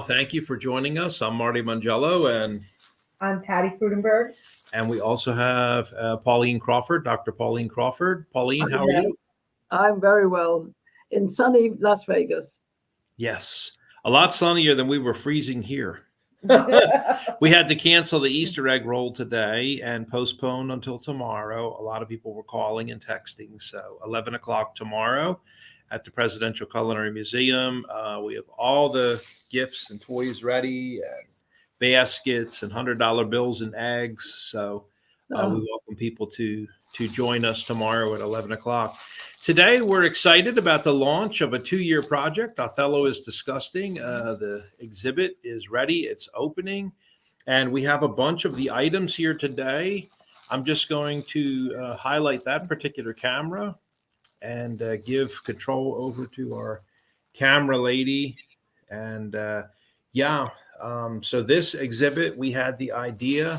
Thank you for joining us. I'm Marty Mangello, and I'm Patty Frudenberg. we also have Pauline Crawford, Dr. Pauline Crawford. Pauline, how are you? I'm very well in sunny Las Vegas. Yes, a lot sunnier than we were freezing here. We had to cancel the Easter egg roll today and postpone until tomorrow. A lot of people were calling and texting. So 11 o'clock tomorrow at the Presidential Culinary Museum. We have all the gifts and toys ready, and baskets and $100 bills and eggs. So we welcome people to join us tomorrow at 11 o'clock. Today, we're excited about the launch of a 2-year project. Othello is Disgusting. The exhibit is ready. It's opening. And we have a bunch of the items here today. I'm just going to highlight that particular camera and give control over to our camera lady. And so this exhibit, we had the idea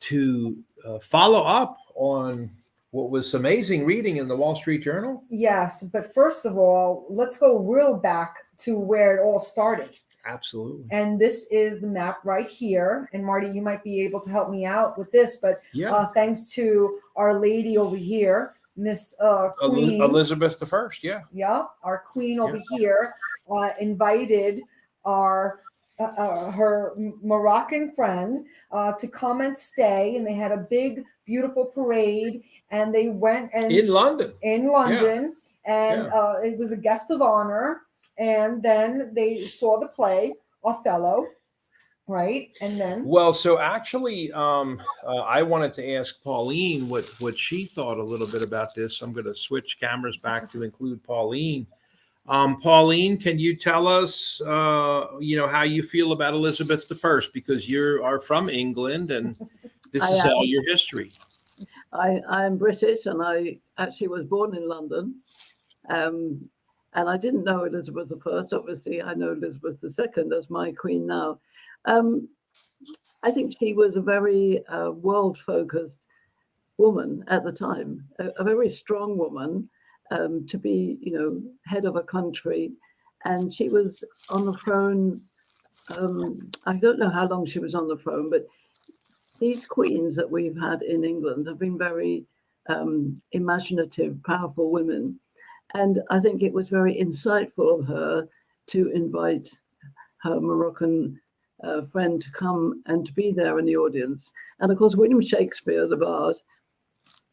to follow up on what was amazing reading in the Wall Street Journal. Yes, but first of all, let's go real back to where it all started. Absolutely. And this is the map right here. And Marty, you might be able to help me out with this, but thanks to our lady over here, Miss Queen Elizabeth I. Yeah, our queen over here invited our her Moroccan friend to come and stay, and they had a big, beautiful parade, and they went and in London, and it was a guest of honor, and then they saw the play Othello, right? And then so actually, I wanted to ask Pauline what she thought a little bit about this. I'm going to switch cameras back to include Pauline. Pauline, can you tell us, how you feel about Elizabeth I? Because you are from England, and this is all your history. I'm British, and I actually was born in London. And I didn't know Elizabeth I. Obviously, I know Elizabeth II as my queen now. I think she was a very world-focused woman at the time, a very strong woman. To be, head of a country, and she was on the throne. I don't know how long she was on the throne, but these queens that we've had in England have been very imaginative, powerful women, and I think it was very insightful of her to invite her Moroccan friend to come and to be there in the audience. And of course, William Shakespeare, the bard,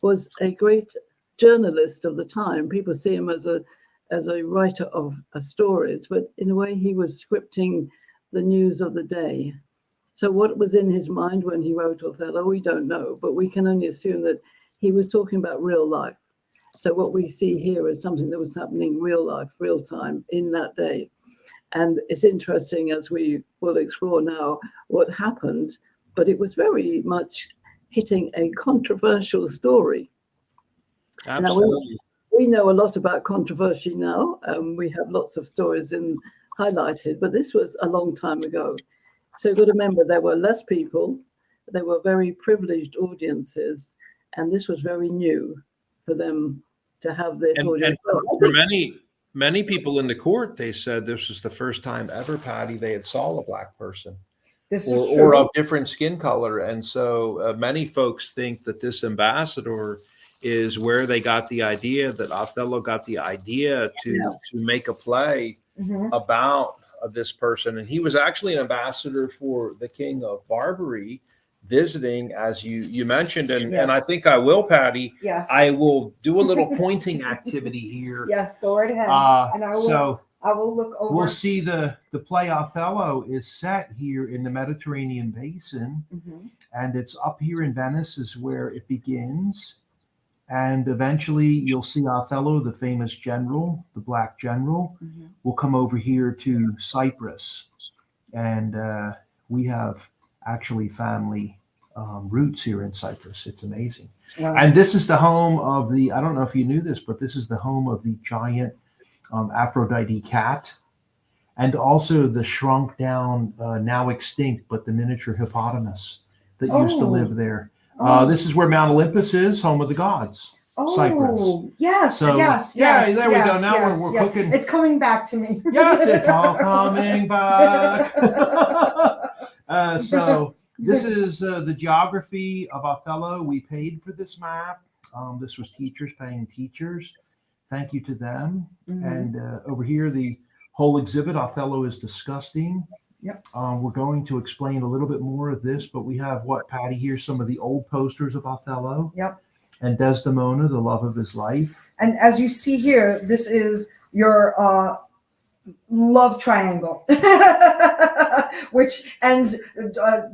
was a great journalist of the time. People see him as a writer of stories, but in a way he was scripting the news of the day. So what was in his mind when he wrote Othello, we don't know, but we can only assume that he was talking about real life. So what we see here is something that was happening real life, real time in that day. And it's interesting, as we will explore now, what happened, but it was very much hitting a controversial story. Absolutely. Now, we know a lot about controversy now. We have lots of stories highlighted, but this was a long time ago. So you've got to remember, there were less people, there were very privileged audiences, and this was very new for them to have this audience. And for many people in the court, they said this was the first time ever, Patty, they had saw a Black person. Or of different skin color. And so many folks think that this ambassador is where they got the idea, that Othello got the idea to make a play about this person. And he was actually an ambassador for the King of Barbary, visiting, as you mentioned. And I think I will, Patty. Yes. I will do a little pointing activity here. Yes, go right ahead. And I will look over. We'll see the play Othello is set here in the Mediterranean basin. And it's up here in Venice is where it begins. And eventually you'll see Othello, the famous general, the Black general, will come over here to Cyprus. And we have actually family roots here in Cyprus. It's amazing. Wow. And this is the home of I don't know if you knew this, but this is the home of the giant Aphrodite cat. And also the shrunk down, now extinct, but the miniature hippopotamus that used to live there. This is where Mount Olympus is, home of the gods. Cyprus. Yes, So, yes, yeah, yes. there we go. yes, Now yes, we're yes. cooking. It's coming back to me. Yes, it's all coming back. So this is the geography of Othello. We paid for this map. This was teachers paying teachers. Thank you to them. Mhm. And over here, the whole exhibit, Othello is Disgusting. Yep. We're going to explain a little bit more of this, but we have Patty, here, some of the old posters of Othello. Yep. And Desdemona, the love of his life. And as you see here, this is your love triangle, which ends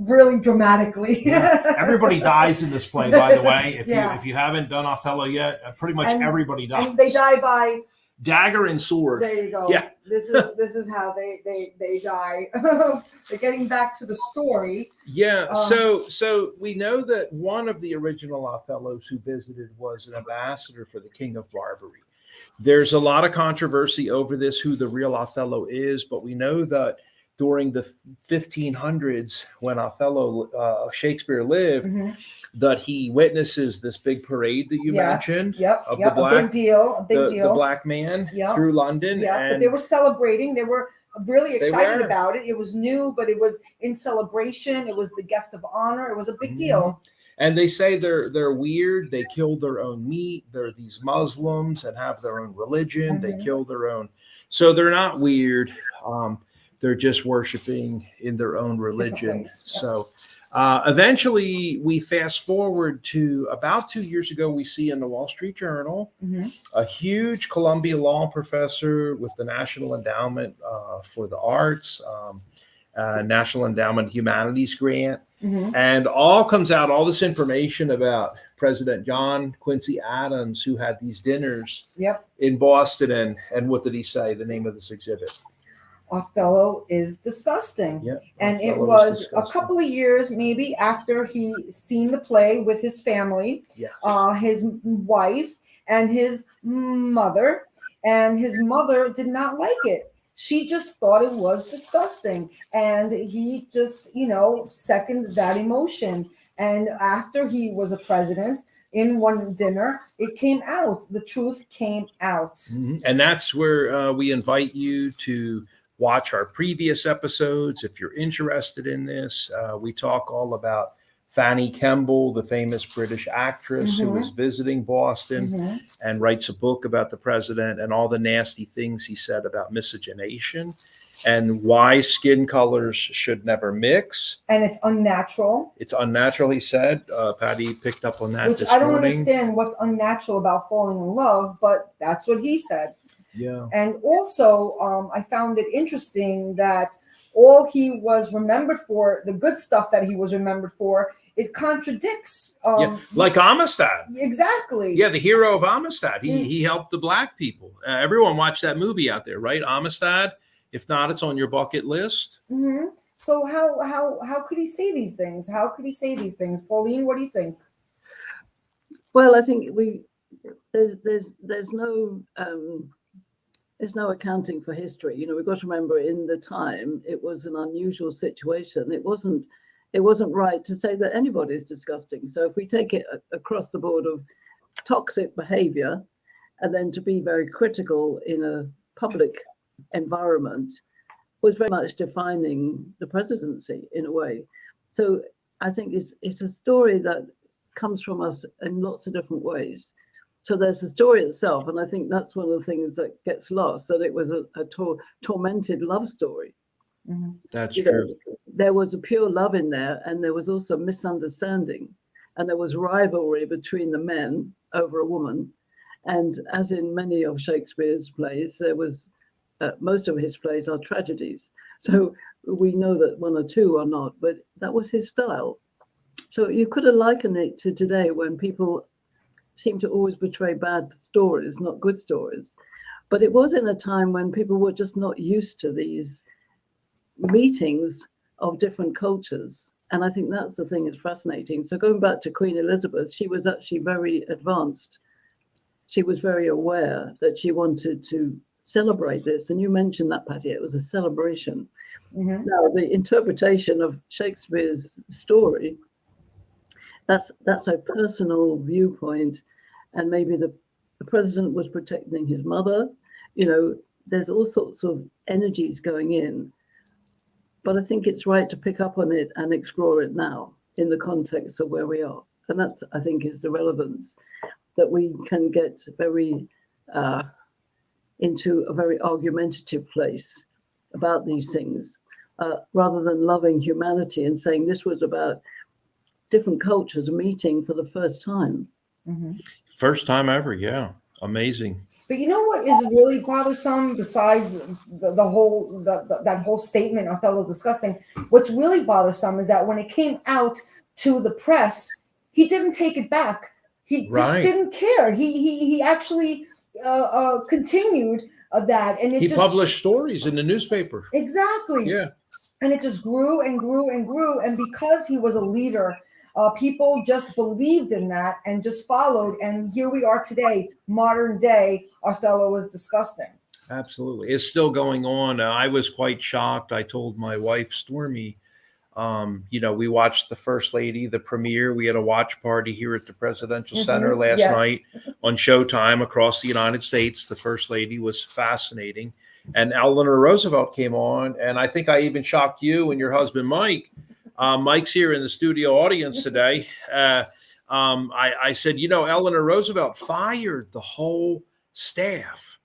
really dramatically. Yeah. Everybody dies in this play, by the way. Yeah. If you haven't done Othello yet, pretty much everybody dies. And they die by dagger and sword. There you go. Yeah. This is how they die. They're getting back to the story. Yeah. So we know that one of the original Othellos who visited was an ambassador for the King of Barbary. There's a lot of controversy over this, who the real Othello is, but we know that during the 1500s, when Othello, Shakespeare lived, Mm-hmm. that he witnesses this big parade that you mentioned. Yep. Of Yep. the black, a big deal. the black man through London. Yeah. And But they were celebrating. They were really excited were. about it. It was new, but it was in celebration. It was the guest of honor. It was a big deal. And they say they're weird. They kill their own meat. They're these Muslims and have their own religion. They kill their own. So they're not weird. They're just worshiping in their own religion. Ways, yeah. So eventually we fast forward to about 2 years ago, we see in the Wall Street Journal, a huge Columbia law professor with the National Endowment for the Arts, National Endowment Humanities grant, and all this information about President John Quincy Adams, who had these dinners in Boston. And what did he say? The name of this exhibit? Othello is disgusting. Yeah, and Othello it was is a couple of years maybe after he seen the play with his family, his wife and his mother. And his mother did not like it. She just thought it was disgusting. And he just, seconded that emotion. And after he was a president, in one dinner, it came out. The truth came out. And that's where we invite you to watch our previous episodes. If you're interested in this, we talk all about Fanny Kemble, the famous British actress who was visiting Boston and writes a book about the president and all the nasty things he said about miscegenation and why skin colors should never mix. And it's unnatural. It's unnatural, he said. Patty picked up on that this I don't morning. understand what's unnatural about falling in love, but that's what he said. Yeah. And also, I found it interesting that all he was remembered for, the good stuff that he was remembered for, it contradicts. Like Amistad. Exactly. Yeah, the hero of Amistad. He helped the black people. Everyone watched that movie out there, right? Amistad. If not, it's on your bucket list. So how could he say these things? How could he say these things? Pauline, what do you think? Well, I think there's no accounting for history. We've got to remember, in the time, it was an unusual situation. It wasn't right to say that anybody is disgusting. So if we take it across the board of toxic behavior, and then to be very critical in a public environment, was very much defining the presidency in a way. So I think it's a story that comes from us in lots of different ways. So there's the story itself, and I think that's one of the things that gets lost, that it was a tormented love story. That's true. There was a pure love in there, and there was also misunderstanding, and there was rivalry between the men over a woman. And as in many of Shakespeare's plays, there was most of his plays are tragedies. So we know that one or two are not, but that was his style. So you could have likened it to today, when people seem to always portray bad stories, not good stories. But it was in a time when people were just not used to these meetings of different cultures. And I think that's the thing that's fascinating. So going back to Queen Elizabeth, she was actually very advanced. She was very aware that she wanted to celebrate this. And you mentioned that, Patty, it was a celebration. Now, the interpretation of Shakespeare's story, that's a personal viewpoint. and maybe the president was protecting his mother. There's all sorts of energies going in. But I think it's right to pick up on it and explore it now in the context of where we are. And that's, I think, is the relevance, that we can get very into a very argumentative place about these things, rather than loving humanity and saying this was about different cultures meeting for the first time. Mm-hmm. First time ever, yeah. Amazing. But you know what is really bothersome, besides the whole that whole statement Othello's disgusting? What's really bothersome is that when it came out to the press, he didn't take it back. He just didn't care. He actually continued that, and He published stories in the newspaper. Exactly. Yeah. And it just grew and grew and grew, and because he was a leader, people just believed in that and just followed. And here we are today, modern day. Othello was disgusting. Absolutely. It's still going on. I was quite shocked. I told my wife, Stormy, we watched the First Lady, the premiere. We had a watch party here at the Presidential Center last night on Showtime across the United States. The First Lady was fascinating. And Eleanor Roosevelt came on. And I think I even shocked you and your husband, Mike. Mike's here in the studio audience today. I said, Eleanor Roosevelt fired the whole staff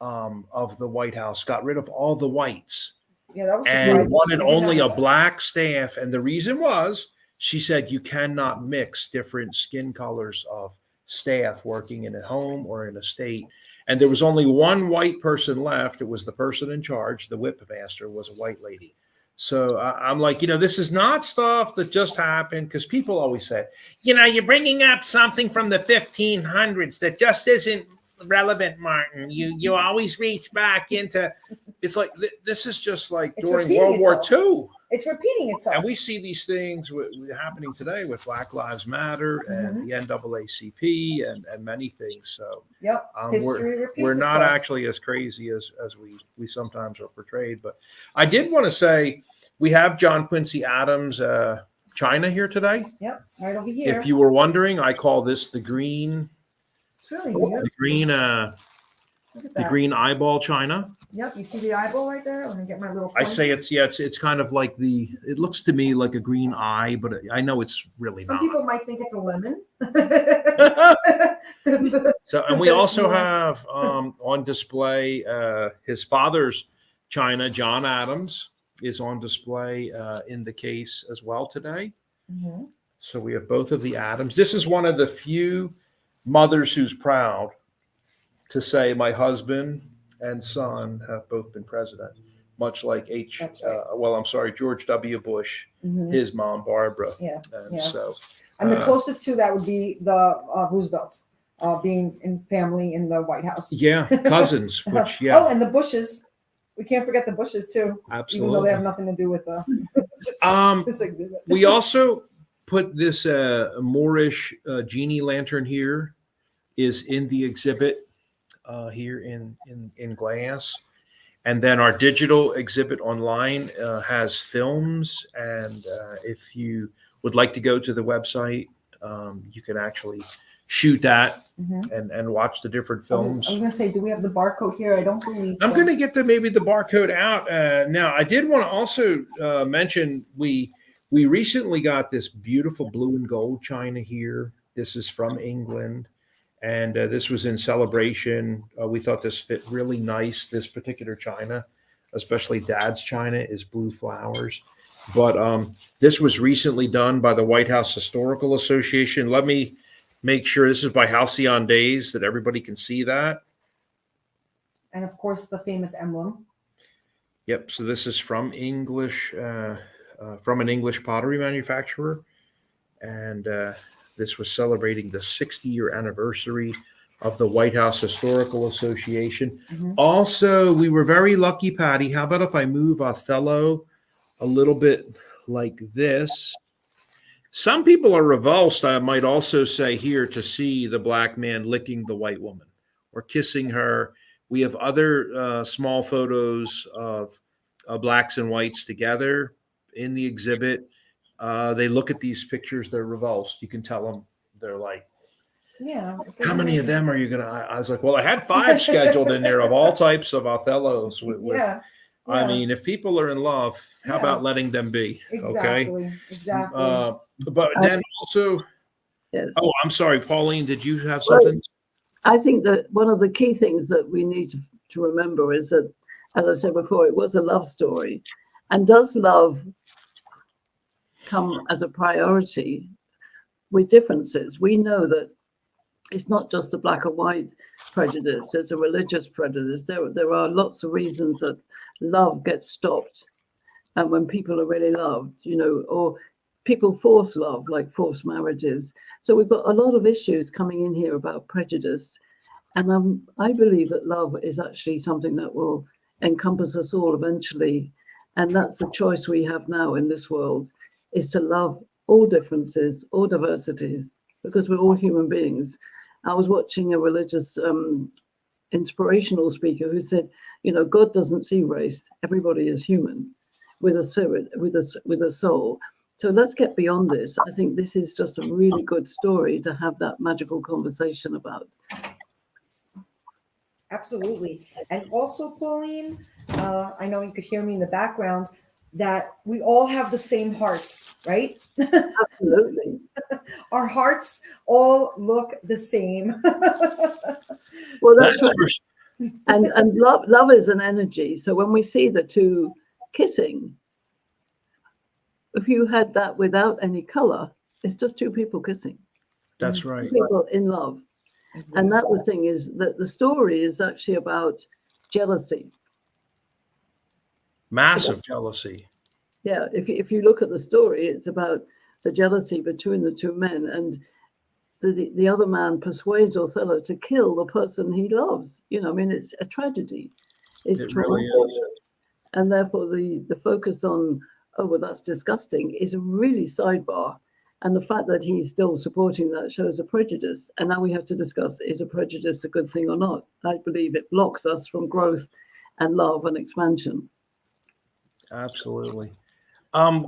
of the White House, got rid of all the whites. Yeah, that was surprising. And wanted only a black staff. And the reason was, she said, you cannot mix different skin colors of staff working in a home or in a state. And there was only one white person left. It was the person in charge. The whipmaster was a white lady. So I'm like, this is not stuff that just happened, because people always say, you're bringing up something from the 1500s that just isn't relevant, Martin. You always reach back into, it's like, this is just like during World War II. It's repeating itself. And we see these things happening today with Black Lives Matter and the NAACP and many things. So history repeats we're not itself. actually as crazy as we sometimes are portrayed. But I did want to say, we have John Quincy Adams, China here today. Yep, right over here. If you were wondering, I call this the green. It's really beautiful. The green eyeball China. Yep, you see the eyeball right there? Let me get my little I say it's kind of like it looks to me like a green eye, but I know it's really Some not. people might think it's a lemon. So, and we also have on display his father's China, John Adams, is on display in the case as well today. Mm-hmm. So we have both of the Adams. This is one of the few mothers who's proud to say my husband and son have both been president, much like George W. Bush, his mom, Barbara. And the closest to that would be the Roosevelts being in family in the White House. Yeah, cousins, which, Oh, and the Bushes. We can't forget the Bushes, too. Absolutely. Even though they have nothing to do with this exhibit. We also put this Moorish genie lantern here is in the exhibit here in glass. And then our digital exhibit online has films. And if you would like to go to the website, you can actually shoot that and watch the different films. I was going to say, do we have the barcode here? I don't believe I'm going to get maybe the barcode out. Now, I did want to also mention we recently got this beautiful blue and gold china here. This is from England. And this was in celebration. We thought this fit really nice. This particular china, especially Dad's china, is blue flowers. But this was recently done by the White House Historical Association. Let me make sure this is by Halcyon Days that everybody can see that. And of course, the famous emblem. Yep. So this is from an English pottery manufacturer. And this was celebrating the 60-year anniversary of the White House Historical Association. Also, we were very lucky, Patty. How about if I move Othello a little bit like this? Some people are revulsed, I might also say here, to see the black man licking the white woman or kissing her. We have other small photos of blacks and whites together in the exhibit. They look at these pictures, they're revulsed. You can tell them they're like, Yeah. it How doesn't many make of it- them are you gonna? I was like, well, I had 5 scheduled in there of all types of Othellos. Yeah. I yeah, mean, if people are in love, how Yeah. about letting them be? Okay. Exactly. But then also, Yes. oh, I'm sorry, Pauline, did you have Well, something? I think that one of the key things that we need to remember is that, as I said before, it was a love story. And does love come as a priority with differences? We know that it's not just the black and white prejudice, there's a religious prejudice. There are lots of reasons that love gets stopped. And when people are really loved, or people force love, like forced marriages. So we've got a lot of issues coming in here about prejudice. And I believe that love is actually something that will encompass us all eventually. And that's the choice we have now in this world, is to love all differences, all diversities, because we're all human beings. I was watching a religious inspirational speaker who said, God doesn't see race. Everybody is human with a spirit, with a soul. So let's get beyond this. I think this is just a really good story to have that magical conversation about. Absolutely. And also, Pauline, I know you could hear me in the background, that we all have the same hearts, right? Absolutely. Our hearts all look the same. Well, That's that's right. And love is an energy. So when we see the two kissing, if you had that without any color, it's just two people kissing. That's right. Two people in love. And that the thing is that the story is actually about jealousy. Massive jealousy. Yeah, if you look at the story, it's about the jealousy between the two men, and the other man persuades Othello to kill the person he loves. It's a tragedy. It's It trauma. really is. And therefore the focus on, oh, well, that's disgusting, is a really sidebar. And the fact that he's still supporting that shows a prejudice. And now we have to discuss, is a prejudice a good thing or not? I believe it blocks us from growth and love and expansion. Absolutely.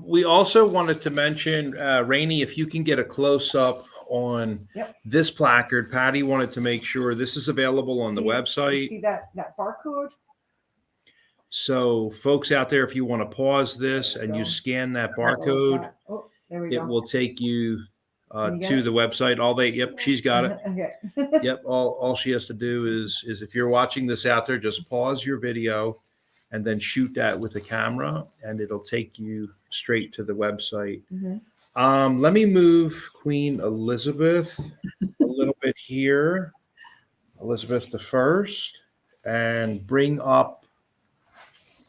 We also wanted to mention, Rainey, if you can get a close-up on this placard. Patty wanted to make sure this is available on the website. See that barcode? So folks out there, if you want to pause this and you scan that barcode, Oh, there we it go. will take you Can you get to it? the website. Yep, she's got it. Okay. Yep. All she has to do is if you're watching this out there, just pause your video and then shoot that with a camera, and it'll take you straight to the website. Mhm. Let me move Queen Elizabeth a little bit here, Elizabeth I, and bring up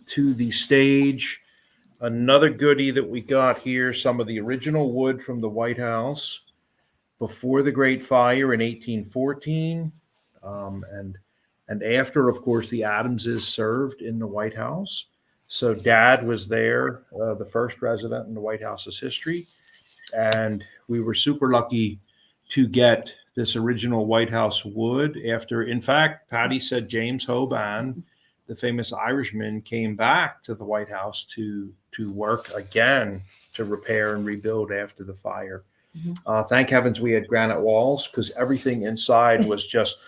to the stage another goodie that we got here, some of the original wood from the White House before the Great Fire in 1814, and after, of course, the Adamses served in the White House. So Dad was there, the first resident in the White House's history, and we were super lucky to get this original White House wood after, in fact, Patty said James Hoban, the famous Irishman, came back to the White House to work again to repair and rebuild after the fire. Thank heavens we had granite walls, because everything inside was just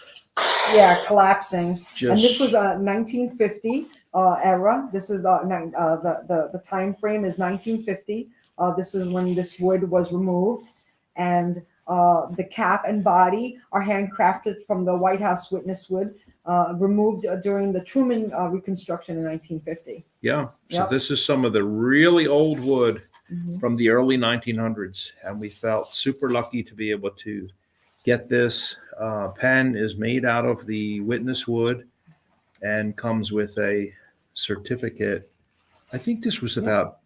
collapsing. And this was a 1950 era. This is the time frame is 1950. This is when this wood was removed, and the cap and body are handcrafted from the White House witness wood, removed during the Truman Reconstruction in 1950. Yeah. So Yep. this is some of the really old wood Mhm. from the early 1900s, and we felt super lucky to be able to get this. Pen is made out of the witness wood and comes with a certificate. I think this was about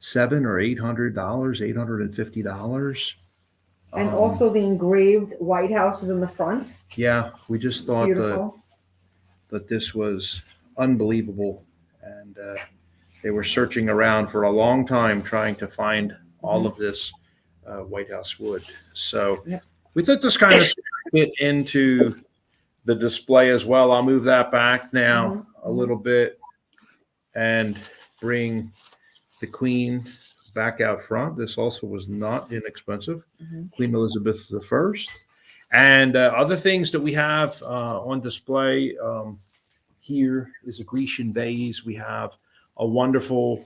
$700 or $800, $850. And also the engraved White House is in the front. Yeah, we just thought Beautiful. that this was unbelievable, and they were searching around for a long time trying to find all of this White House wood. So we thought this kind of fit into the display as well. I'll move that back now a little bit and bring the Queen back out front. This also was not inexpensive. Queen Elizabeth I. And other things that we have on display here is a Grecian vase. We have a wonderful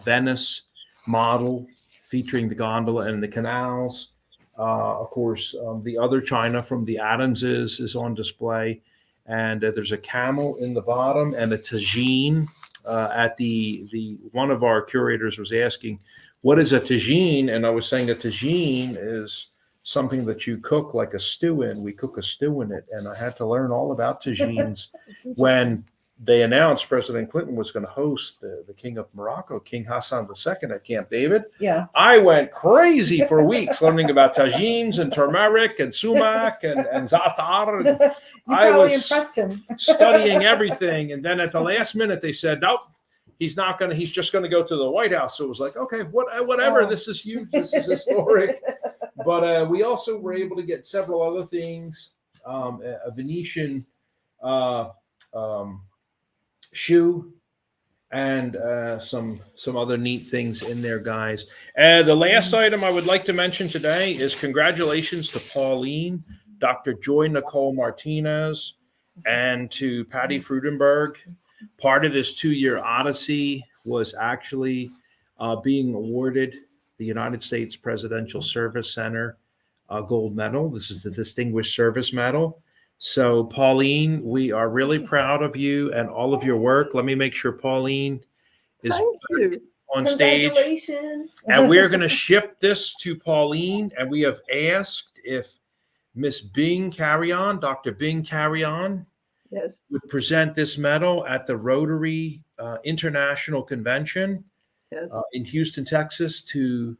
Venice model featuring the gondola and the canals. Of course, the other china from the Adamses is on display. And there's a camel in the bottom and a tagine. At the one of our curators was asking, what is a tagine? And I was saying a tagine is something that you cook like a stew in. We cook a stew in it. And I had to learn all about tagines when they announced President Clinton was going to host the King of Morocco, King Hassan II at Camp David. Yeah. I went crazy for weeks learning about tagines and turmeric and sumac and za'atar. And You I probably was impressed him. studying everything. And then at the last minute, they said, nope, he's not going to, he's just going to go to the White House. So it was like, okay, whatever. Oh. This is huge. This is historic. But we also were able to get several other things, a Venetian shoe and some other neat things in there, guys. The last item I would like to mention today is congratulations to Pauline, Dr. Joy Nicole Martinez, and to Patty Frudenberg. Part of this 2-year odyssey was actually being awarded the United States Presidential Service Center gold medal. This is the Distinguished Service Medal. So, Pauline, we are really proud of you and all of your work. Let me make sure Pauline is Thank you. on stage. Congratulations. And we're going to ship this to Pauline. And we have asked if Miss Bing Carrion, Dr. Bing Carrion, Yes. would present this medal at the Rotary International Convention Yes. in Houston, Texas, to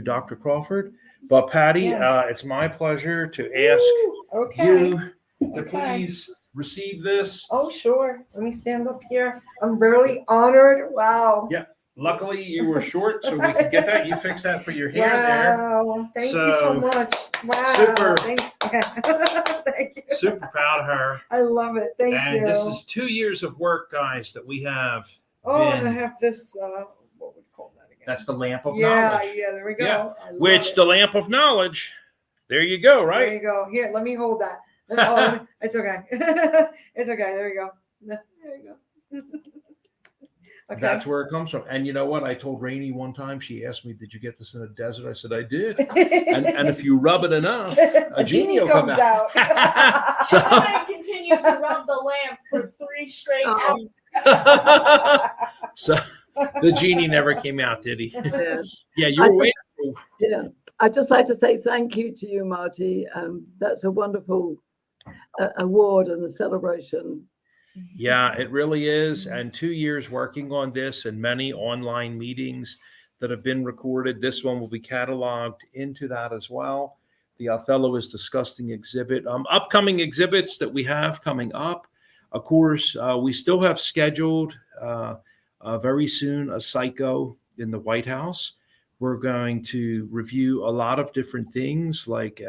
Dr. Crawford. But Patty, it's my pleasure to ask Ooh, okay. you to Okay. please receive this. Oh, sure. Let me stand up here. I'm really honored. Wow. Yeah. Luckily, you were short, so we could get that. You fixed that for your hair there. Wow. Thank you So, so much. Wow. super. Thank you. Super proud of her. I love it. Thank And you. this is 2 years of work, guys, that we have. Oh, and I been- have this, what would you call that again? That's the lamp of yeah, knowledge. yeah, there we go. Yeah. I love Which it. the lamp of knowledge. There you go, There right? you go. Here, let me hold that. It's okay. It's okay. There you go. There you go. Okay. That's where it comes from. And you know what? I told Rainey one time, she asked me, did you get this in a desert? I said, I did. And if you rub it enough, a genie will come comes out. So, I continued to rub the lamp for 3 straight Oh. hours. so the genie never came out, did he? Yes. Yeah, you were waiting for. Yeah. I'd just like to say thank you to you, Marty. That's a wonderful award and a celebration. Yeah, it really is. And 2 years working on this and many online meetings that have been recorded. This one will be cataloged into that as well. The Othello is Disgusting exhibit. Upcoming exhibits that we have coming up. Of course, we still have scheduled very soon a psycho in the White House. We're going to review a lot of different things like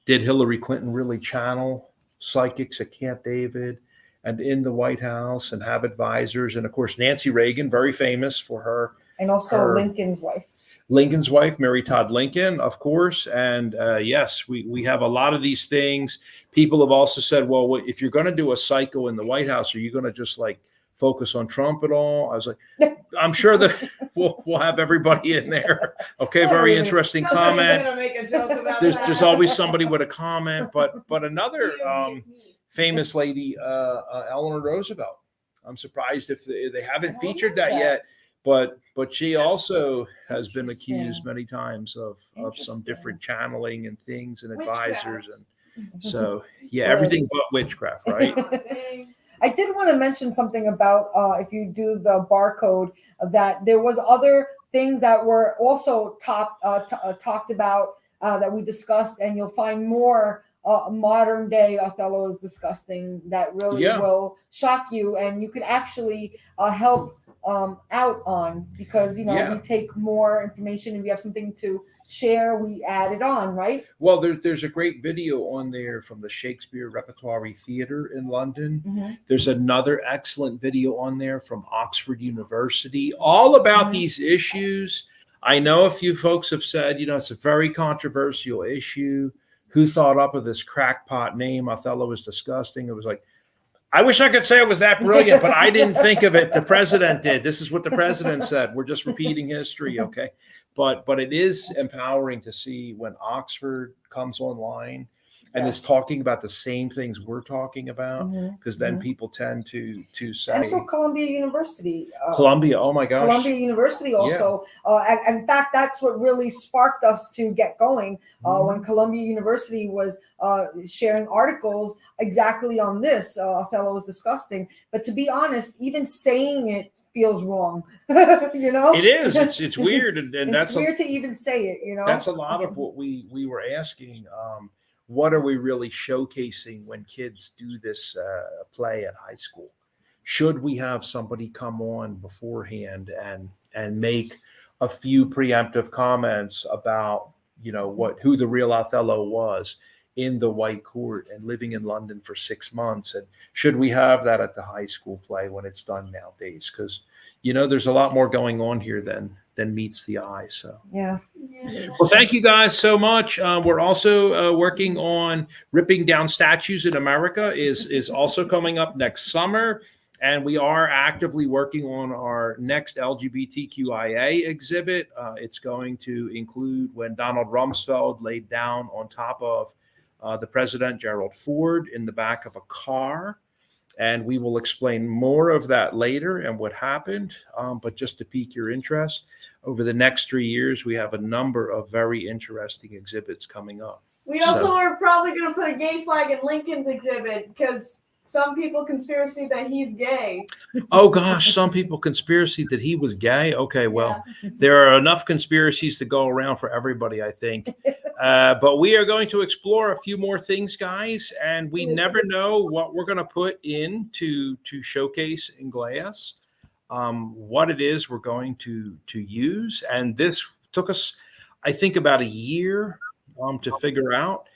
did Hillary Clinton really channel psychics at Camp David and in the White House and have advisors? And of course, Nancy Reagan, very famous for her. And also Her- Lincoln's wife. Lincoln's wife, Mary Todd Lincoln, of course. And yes, we have a lot of these things. People have also said, well, if you're going to do a psycho in the White House, are you going to just like focus on Trump at all? I was like, I'm sure that we'll have everybody in there. Okay, very interesting Somebody's comment. gonna make a joke about There's that. there's always somebody with a comment, but another It's me. famous lady, Eleanor Roosevelt. I'm surprised if they haven't I featured know that that. yet, but she also has been Interesting. accused many times of some Interesting. different channeling and things and Witchcraft. advisors, and so yeah, Right. everything but witchcraft, right? Dang. I did want to mention something about if you do the barcode, that there was other things that were also talked about that we discussed, and you'll find more modern day Othello is Disgusting that really Yeah. will shock you, and you could actually help out on, because Yeah. we take more information. If you have something to share, we add it on, right? Well, there's a great video on there from the Shakespeare Repertory Theatre in London. Mhm. There's another excellent video on there from Oxford University, all about Mhm. these issues. I know a few folks have said, it's a very controversial issue. who thought up of this crackpot name. Othello is disgusting. It was like, I wish I could say it was that brilliant, but I didn't think of it. The president did. This is what the president said. We're just repeating history, okay? But it is empowering to see when Oxford comes online and is talking about the same things we're talking about, because then people tend to say. And so Columbia University. Columbia, oh my gosh. Columbia University also. In fact, that's what really sparked us to get going when Columbia University was sharing articles exactly on this. Othello was disgusting. But to be honest, even saying it feels wrong. You know? It is. It's weird. And it's that's weird to even say it, you know? That's a lot of what we were asking. What are we really showcasing when kids do this play at high school? Should we have somebody come on beforehand and make a few preemptive comments about, you know, who the real Othello was in the White Court and living in London for 6 months? And should we have that at the high school play when it's done nowadays? Because, you know, there's a lot more going on here than meets the eye. So yeah. Well, thank you guys so much. We're also working on ripping down statues in America is also coming up next summer. And we are actively working on our next LGBTQIA exhibit. It's going to include when Donald Rumsfeld laid down on top of the President Gerald Ford in the back of a car. And we will explain more of that later and what happened. But just to pique your interest, over the next 3 years, we have a number of very interesting exhibits coming up. We also are probably going to put a gay flag in Lincoln's exhibit because some people conspiracy that he's gay. Oh, gosh, some people conspiracy that he was gay. Okay, well, there are enough conspiracies to go around for everybody, I think. But we are going to explore a few more things, guys, and we never know what we're going to put in to showcase in glass, what it is we're going to use. And this took us, I think, about a year to figure out.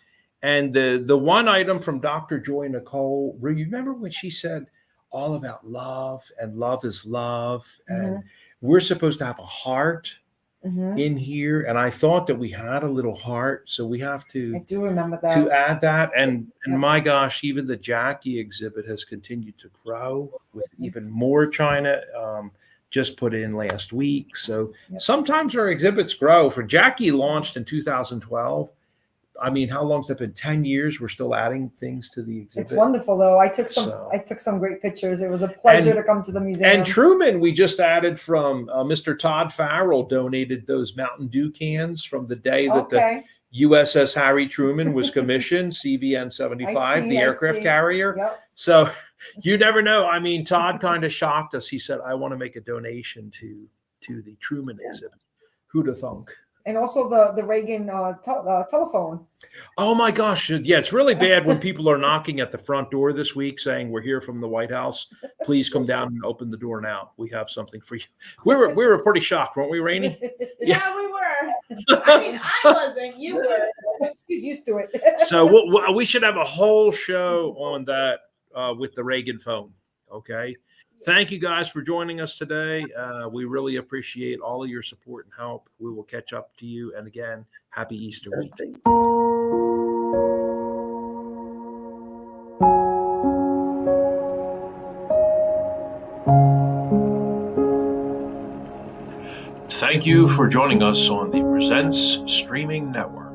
And the one item from Dr. Joy Nicole, you remember when she said all about love and love is love, and we're supposed to have a heart in here. And I thought that we had a little heart, so we have to. I do remember that. To add that, and my gosh, even the Jackie exhibit has continued to grow with even more china. Just put in last week. So sometimes our exhibits grow. For Jackie launched in 2012. I mean, how long's that been? 10 years. We're still adding things to the exhibit. It's wonderful, though. I took some great pictures. It was a pleasure to come to the museum. And Truman, we just added from Mr. Todd Farrell donated those Mountain Dew cans from the day that the USS Harry Truman was commissioned, CVN 75, the aircraft carrier. Yep. So you never know. I mean, Todd kind of shocked us. He said, I want to make a donation to the Truman exhibit. Who'd have thunk? And also the Reagan telephone. Oh my gosh. Yeah, it's really bad when people are knocking at the front door this week saying, we're here from the White House. Please come down and open the door now. We have something for you. We were pretty shocked, weren't we, Rainey? Yeah, we were. I mean, I wasn't. You were. She's used to it. So we should have a whole show on that with the Reagan phone. Okay. Thank you guys for joining us today. We really appreciate all of your support and help. We will catch up to you. And again, happy Easter week. Thank you for joining us on the Presents Streaming Network.